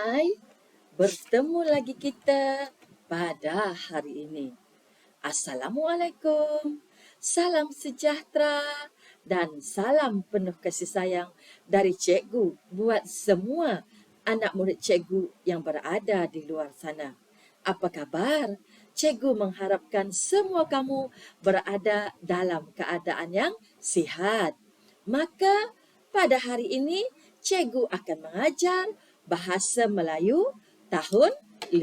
Hai, bertemu lagi kita pada hari ini. Assalamualaikum, salam sejahtera dan salam penuh kasih sayang dari cikgu buat semua anak murid cikgu yang berada di luar sana. Apa kabar? Cikgu mengharapkan semua kamu berada dalam keadaan yang sihat. Maka pada hari ini cikgu akan mengajar Bahasa Melayu tahun 5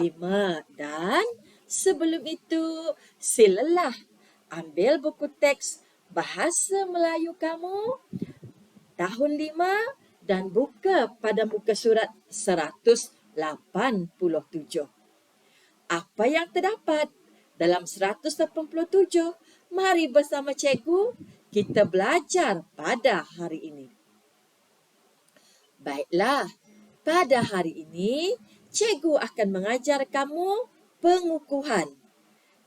dan sebelum itu silalah ambil buku teks Bahasa Melayu kamu tahun 5 dan buka pada muka surat 187. Apa yang terdapat dalam 187? Mari bersama cikgu kita belajar pada hari ini. Baiklah, pada hari ini cikgu akan mengajar kamu pengukuhan.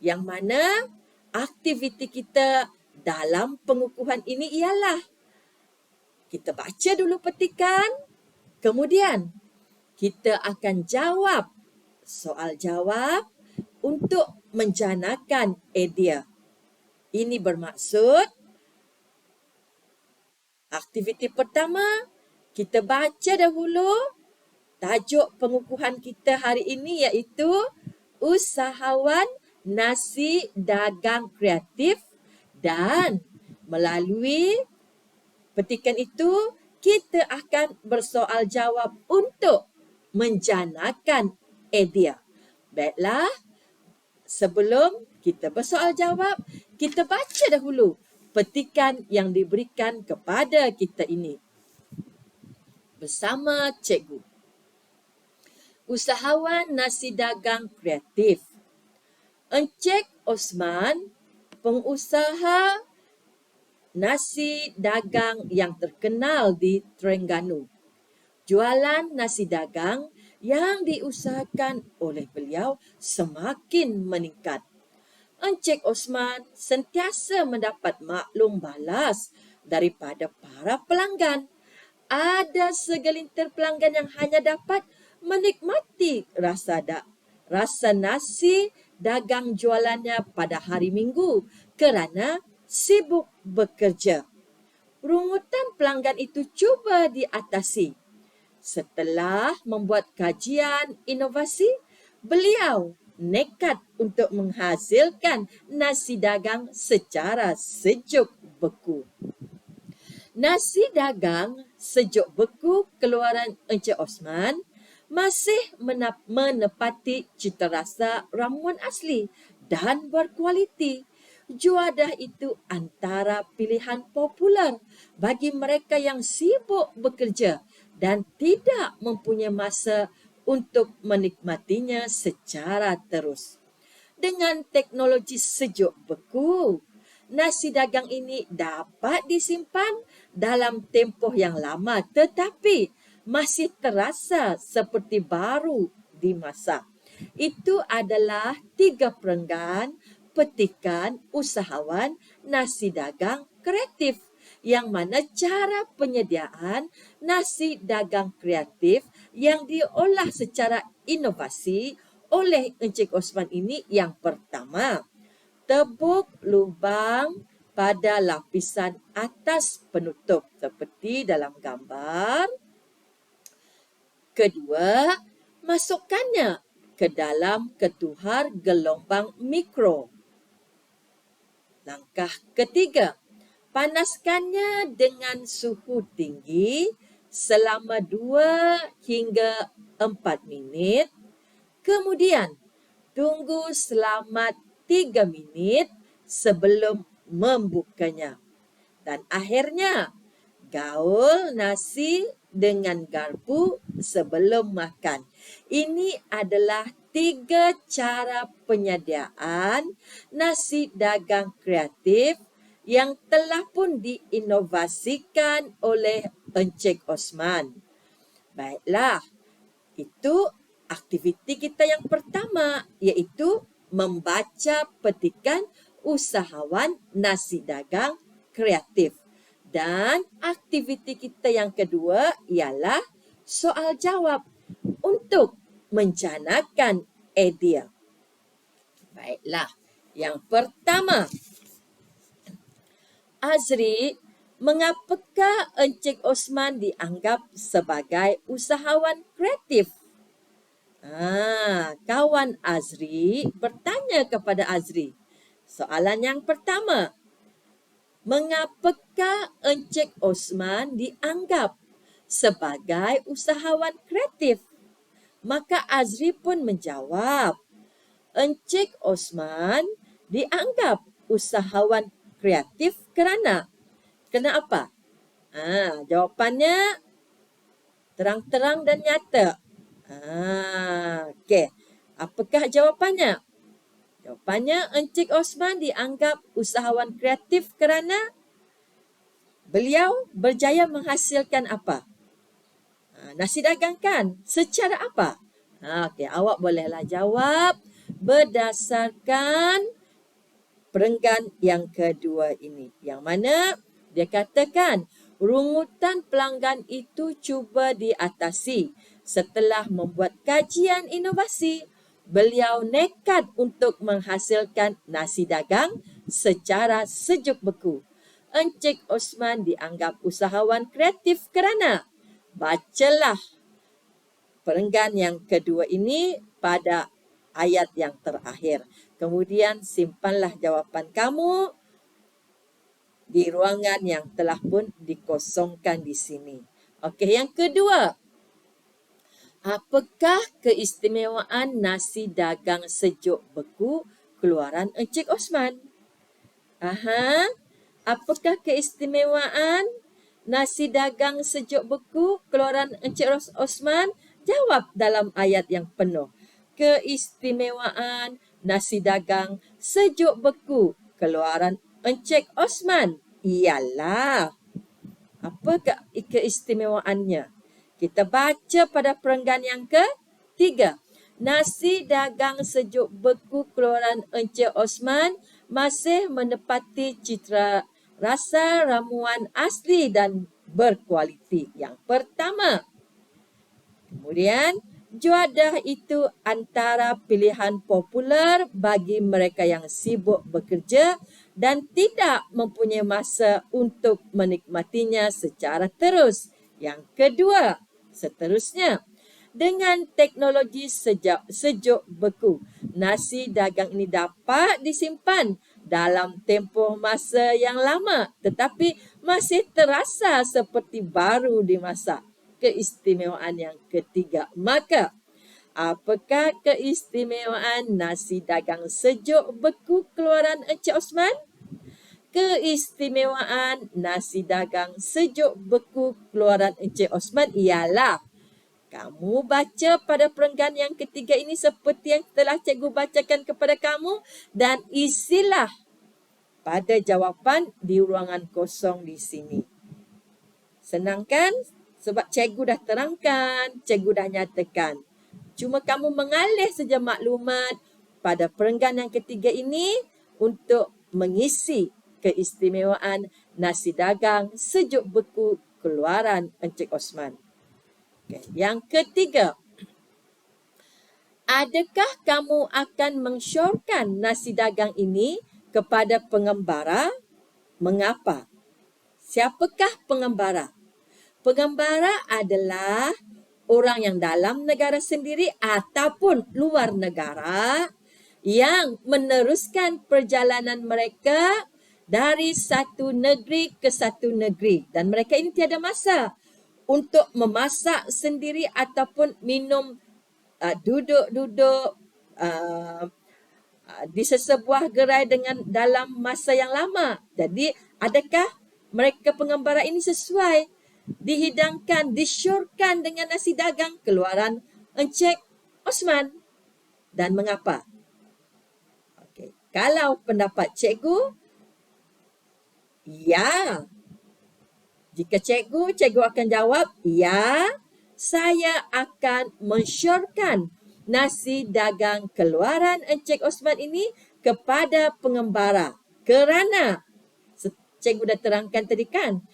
Yang mana aktiviti kita dalam pengukuhan ini ialah kita baca dulu petikan, kemudian kita akan jawab soal jawab untuk menjanakan idea. Ini bermaksud aktiviti pertama, kita baca dahulu tajuk pengukuhan kita hari ini iaitu usahawan nasi dagang kreatif, dan melalui petikan itu kita akan bersoal jawab untuk menjanakan idea. Baiklah, sebelum kita bersoal jawab, kita baca dahulu petikan yang diberikan kepada kita ini bersama cikgu. Usahawan nasi dagang kreatif. Encik Osman, pengusaha nasi dagang yang terkenal di Terengganu. Jualan nasi dagang yang diusahakan oleh beliau semakin meningkat. Encik Osman sentiasa mendapat maklum balas daripada para pelanggan. Ada segelintir pelanggan yang hanya dapat menikmati rasa nasi dagang jualannya pada hari Minggu kerana sibuk bekerja. Rungutan pelanggan itu cuba diatasi. Setelah membuat kajian inovasi, beliau nekat untuk menghasilkan nasi dagang secara sejuk beku. Nasi dagang sejuk beku keluaran Encik Osman masih menepati cita rasa ramuan asli dan berkualiti. Juadah itu antara pilihan popular bagi mereka yang sibuk bekerja dan tidak mempunyai masa untuk menikmatinya secara terus. Dengan teknologi sejuk beku, nasi dagang ini dapat disimpan dalam tempoh yang lama tetapi masih terasa seperti baru dimasak. Itu adalah 3 perenggan petikan usahawan nasi dagang kreatif, yang mana cara penyediaan nasi dagang kreatif yang diolah secara inovasi oleh Encik Osman ini yang pertama, tebuk lubang pada lapisan atas penutup seperti dalam gambar. Kedua, masukkannya ke dalam ketuhar gelombang mikro. Langkah ketiga, panaskannya dengan suhu tinggi selama 2 hingga 4 minit. Kemudian, tunggu selama 3 minit sebelum membukanya. Dan akhirnya, gaul nasi dengan garpu sebelum makan. Ini adalah 3 cara penyediaan nasi dagang kreatif yang telah pun diinovasikan oleh Encik Osman. Baiklah, itu aktiviti kita yang pertama, iaitu membaca petikan usahawan nasi dagang kreatif. Dan aktiviti kita yang kedua ialah soal jawab untuk mencanakan idea. Baiklah, yang pertama, Azri, mengapakah Encik Osman dianggap sebagai usahawan kreatif? Kawan Azri bertanya kepada Azri. Soalan yang pertama, mengapakah Encik Osman dianggap sebagai usahawan kreatif? Maka Azri pun menjawab, Encik Osman dianggap usahawan kreatif kerana apa? Jawapannya terang-terang dan nyata. Okey. Apakah jawapannya? Jawapannya, Encik Osman dianggap usahawan kreatif kerana beliau berjaya menghasilkan apa? Nasi dagang kan? Secara apa? Okey, awak bolehlah jawab berdasarkan perenggan yang kedua ini. Yang mana dia katakan, rungutan pelanggan itu cuba diatasi. Setelah membuat kajian inovasi, beliau nekat untuk menghasilkan nasi dagang secara sejuk beku. Encik Osman dianggap usahawan kreatif kerana, bacalah perenggan yang kedua ini pada ayat yang terakhir. Kemudian simpanlah jawapan kamu di ruangan yang telah pun dikosongkan di sini. Okey, yang kedua. Apakah keistimewaan nasi dagang sejuk beku keluaran Encik Osman? Apakah keistimewaan nasi dagang sejuk beku keluaran Encik Osman? Jawab dalam ayat yang penuh. Keistimewaan nasi dagang sejuk beku keluaran Encik Osman ialah, apa keistimewaannya? Kita baca pada perenggan yang ketiga. Nasi dagang sejuk beku keluaran Encik Osman masih menepati citra rasa ramuan asli dan berkualiti. Yang pertama. Kemudian, juadah itu antara pilihan popular bagi mereka yang sibuk bekerja dan tidak mempunyai masa untuk menikmatinya secara terus. Yang kedua, seterusnya, dengan teknologi sejuk beku, nasi dagang ini dapat disimpan dalam tempoh masa yang lama tetapi masih terasa seperti baru dimasak. Keistimewaan yang ketiga. Maka, apakah keistimewaan nasi dagang sejuk beku keluaran Encik Osman? Keistimewaan nasi dagang sejuk beku keluaran Encik Osman ialah, kamu baca pada perenggan yang ketiga ini seperti yang telah cikgu bacakan kepada kamu dan isilah pada jawapan di ruangan kosong di sini. Senang kan? Sebab cikgu dah terangkan, cikgu dah nyatakan. Cuma kamu mengalih saja maklumat pada perenggan yang ketiga ini untuk mengisi keistimewaan nasi dagang sejuk beku keluaran Encik Osman. Okay. Yang ketiga, adakah kamu akan mensyorkan nasi dagang ini kepada pengembara? Mengapa? Siapakah pengembara? Pengembara adalah orang yang dalam negara sendiri ataupun luar negara yang meneruskan perjalanan mereka dari satu negeri ke satu negeri. Dan mereka ini tiada masa untuk memasak sendiri ataupun minum duduk-duduk di sesebuah gerai dengan dalam masa yang lama. Jadi, adakah mereka pengembara ini sesuai dihidangkan, disyorkan dengan nasi dagang keluaran Encik Osman? Dan mengapa? Okey, kalau pendapat cikgu, ya. Jika cikgu akan jawab, ya, saya akan mensyorkan nasi dagang keluaran Encik Osman ini kepada pengembara. Kerana, cikgu dah terangkan tadi kan,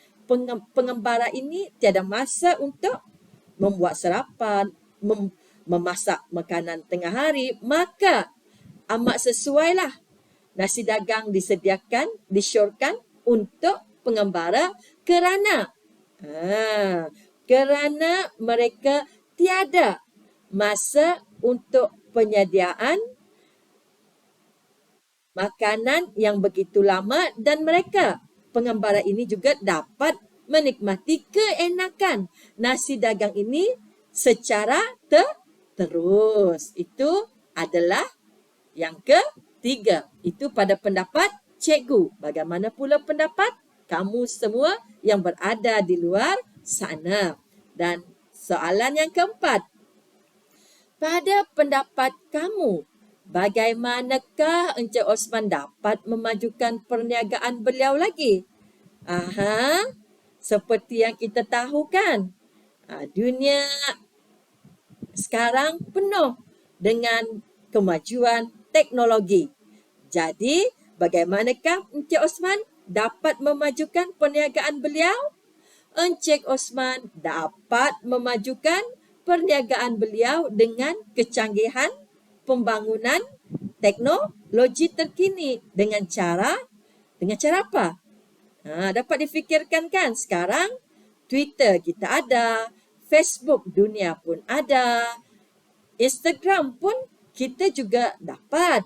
pengembara ini tiada masa untuk membuat sarapan, memasak makanan tengah hari, maka amat sesuailah nasi dagang disyorkan untuk pengembara ha, kerana mereka tiada masa untuk penyediaan makanan yang begitu lama dan mereka pengembara ini juga dapat menikmati keenakan nasi dagang ini secara terus. Itu adalah yang ketiga. Itu pada pendapat cikgu. Bagaimana pula pendapat kamu semua yang berada di luar sana? Dan soalan yang keempat. Pada pendapat kamu, bagaimanakah Encik Osman dapat memajukan perniagaan beliau lagi? Seperti yang kita tahu kan, dunia sekarang penuh dengan kemajuan teknologi. Jadi, bagaimanakah Encik Osman dapat memajukan perniagaan beliau? Encik Osman dapat memajukan perniagaan beliau dengan kecanggihan pembangunan teknologi terkini. Dengan cara apa? Dapat difikirkan kan? Sekarang Twitter kita ada, Facebook dunia pun ada, Instagram pun kita juga dapat.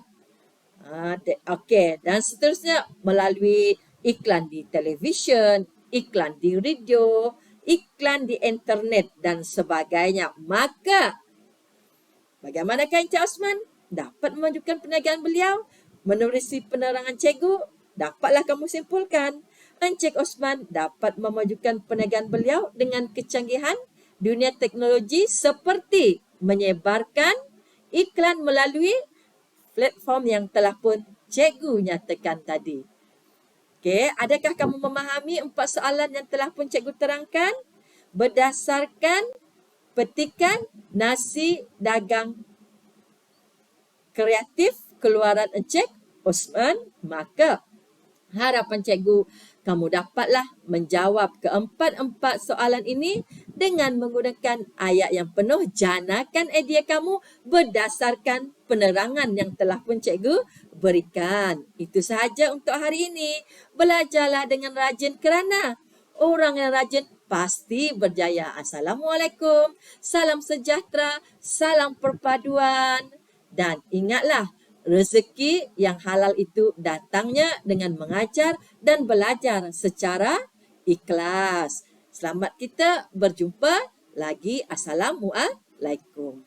Okey, dan seterusnya melalui iklan di televisyen, iklan di radio, iklan di internet dan sebagainya. Maka, bagaimanakah Encik Osman dapat memajukan perniagaan beliau? Menerusi penerangan cikgu, dapatlah kamu simpulkan. Encik Osman dapat memajukan perniagaan beliau dengan kecanggihan dunia teknologi seperti menyebarkan iklan melalui platform yang telah pun cikgu nyatakan tadi. Okey, adakah kamu memahami 4 soalan yang telah pun cikgu terangkan? Berdasarkan petikan nasi dagang kreatif keluaran Encik Osman, maka harapan cikgu kamu dapatlah menjawab keempat-empat soalan ini dengan menggunakan ayat yang penuh. Janakan idea kamu berdasarkan penerangan yang telah pun cikgu berikan. Itu sahaja untuk hari ini. Belajarlah dengan rajin kerana orang yang rajin pasti berjaya. Assalamualaikum, salam sejahtera, salam perpaduan. Dan ingatlah, rezeki yang halal itu datangnya dengan mengajar dan belajar secara ikhlas. Selamat kita berjumpa lagi. Assalamualaikum.